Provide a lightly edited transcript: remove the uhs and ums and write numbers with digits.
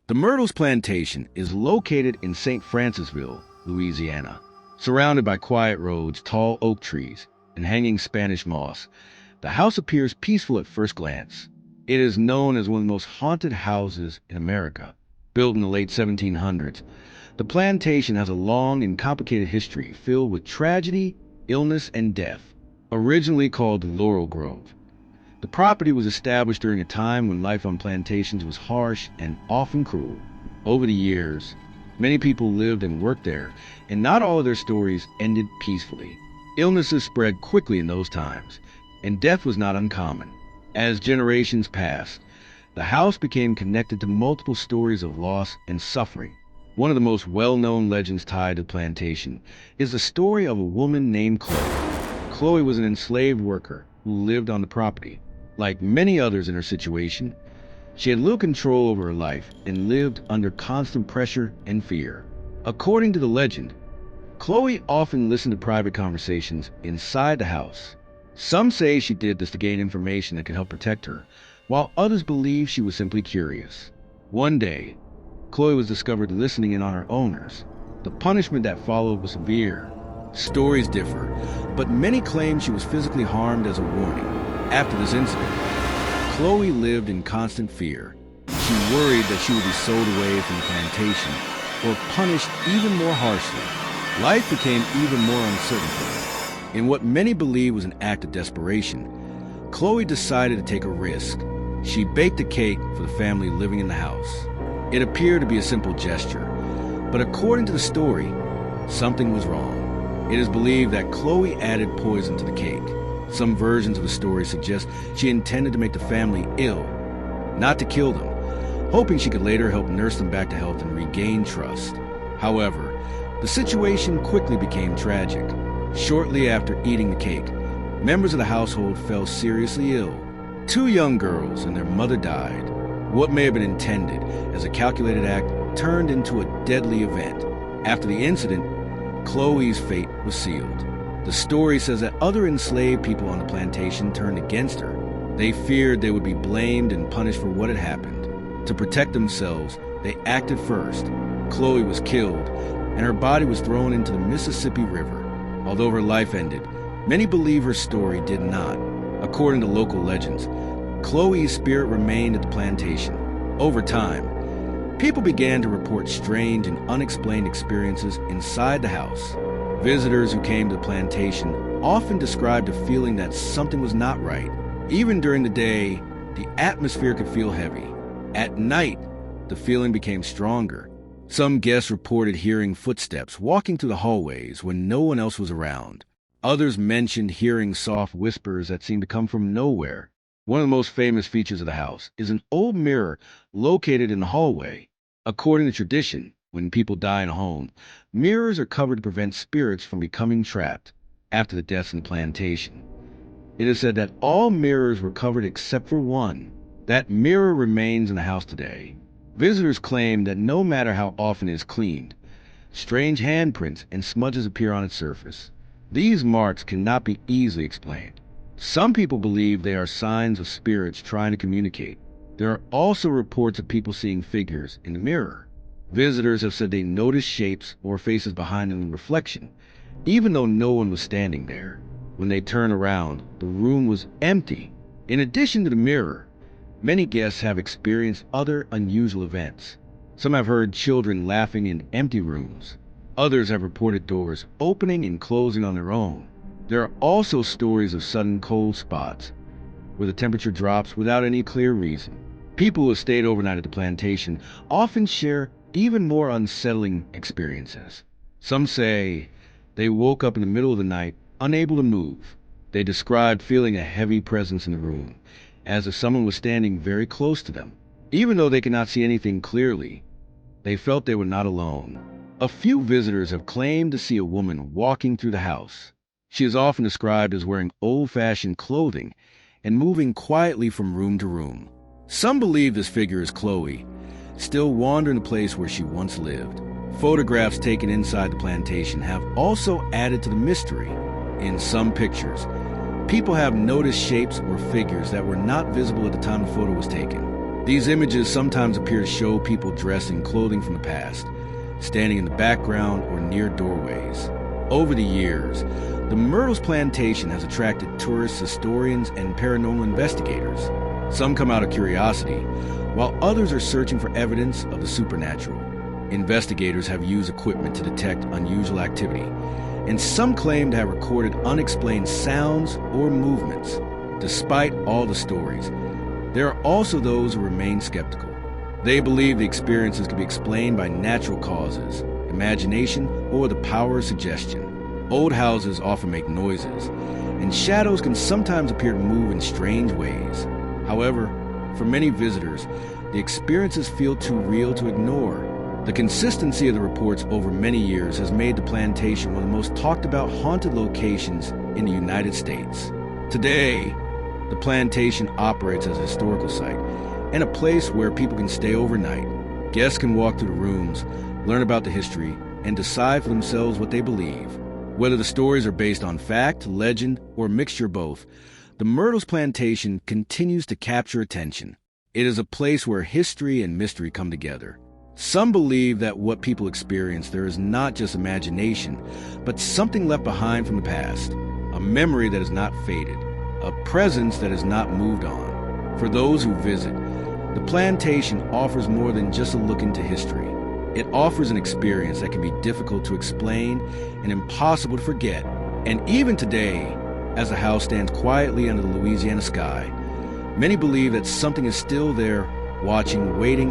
The Myrtles Plantation is located in St. Francisville, Louisiana. Surrounded by quiet roads, tall oak trees, and hanging Spanish moss, the house appears peaceful at first glance. It is known as one of the most haunted houses in America. Built in the late 1700s, the plantation has a long and complicated history filled with tragedy, illness, and death. Originally called Laurel Grove, the property was established during a time when life on plantations was harsh and often cruel. Over the years, many people lived and worked there, and not all of their stories ended peacefully. Illnesses spread quickly in those times, and death was not uncommon. As generations passed, the house became connected to multiple stories of loss and suffering. One of the most well-known legends tied to the plantation is the story of a woman named Chloe. Chloe was an enslaved worker who lived on the property. Like many others in her situation, she had little control over her life and lived under constant pressure and fear. According to the legend, Chloe often listened to private conversations inside the house. Some say she did this to gain information that could help protect her, while others believe she was simply curious. One day, Chloe was discovered listening in on her owners. The punishment that followed was severe. Stories differ, but many claim she was physically harmed as a warning. After this incident, Chloe lived in constant fear. She worried that she would be sold away from the plantation or punished even more harshly. Life became even more uncertain for her. In what many believe was an act of desperation, Chloe decided to take a risk. She baked a cake for the family living in the house. It appeared to be a simple gesture, but according to the story, something was wrong. It is believed that Chloe added poison to the cake. Some versions of the story suggest she intended to make the family ill, not to kill them, hoping she could later help nurse them back to health and regain trust. However, the situation quickly became tragic. Shortly after eating the cake, members of the household fell seriously ill. Two young girls and their mother died. What may have been intended as a calculated act turned into a deadly event. After the incident, Chloe's fate was sealed. The story says that other enslaved people on the plantation turned against her. They feared they would be blamed and punished for what had happened. To protect themselves, they acted first. Chloe was killed, and her body was thrown into the Mississippi River. Although her life ended, many believe her story did not. According to local legends, Chloe's spirit remained at the plantation. Over time, people began to report strange and unexplained experiences inside the house. Visitors who came to the plantation often described a feeling that something was not right. Even during the day, the atmosphere could feel heavy. At night, the feeling became stronger. Some guests reported hearing footsteps walking through the hallways when no one else was around. Others mentioned hearing soft whispers that seemed to come from nowhere. One of the most famous features of the house is an old mirror located in the hallway. According to tradition, when people die in a home, mirrors are covered to prevent spirits from becoming trapped. After the deaths in the plantation, it is said that all mirrors were covered except for one. That mirror remains in the house today. Visitors claim that no matter how often it is cleaned, strange handprints and smudges appear on its surface. These marks cannot be easily explained. Some people believe they are signs of spirits trying to communicate. There are also reports of people seeing figures in the mirror. Visitors have said they noticed shapes or faces behind them in reflection, even though no one was standing there. When they turned around, the room was empty. In addition to the mirror, many guests have experienced other unusual events. Some have heard children laughing in empty rooms. Others have reported doors opening and closing on their own. There are also stories of sudden cold spots, where the temperature drops without any clear reason. People who have stayed overnight at the plantation often share even more unsettling experiences. Some say they woke up in the middle of the night, unable to move. They described feeling a heavy presence in the room, as if someone was standing very close to them. Even though they could not see anything clearly, they felt they were not alone. A few visitors have claimed to see a woman walking through the house. She is often described as wearing old-fashioned clothing and moving quietly from room to room. Some believe this figure is Chloe, still wandering the place where she once lived. Photographs taken inside the plantation have also added to the mystery. In some pictures, people have noticed shapes or figures that were not visible at the time the photo was taken. These images sometimes appear to show people dressed in clothing from the past, standing in the background or near doorways. Over the years, the Myrtles Plantation has attracted tourists, historians, and paranormal investigators. Some come out of curiosity, while others are searching for evidence of the supernatural. Investigators have used equipment to detect unusual activity, and some claim to have recorded unexplained sounds or movements. Despite all the stories, there are also those who remain skeptical. They believe the experiences can be explained by natural causes, imagination, or the power of suggestion. Old houses often make noises, and shadows can sometimes appear to move in strange ways. However, for many visitors, the experiences feel too real to ignore. The consistency of the reports over many years has made the plantation one of the most talked about haunted locations in the United States. Today, the plantation operates as a historical site and a place where people can stay overnight. Guests can walk through the rooms, learn about the history, and decide for themselves what they believe. Whether the stories are based on fact, legend, or a mixture of both, the Myrtles Plantation continues to capture attention. It is a place where history and mystery come together. Some believe that what people experience there is not just imagination, but something left behind from the past, a memory that has not faded, a presence that has not moved on. For those who visit, the plantation offers more than just a look into history. It offers an experience that can be difficult to explain and impossible to forget. And even today, as the house stands quietly under the Louisiana sky, many believe that something is still there, watching, waiting,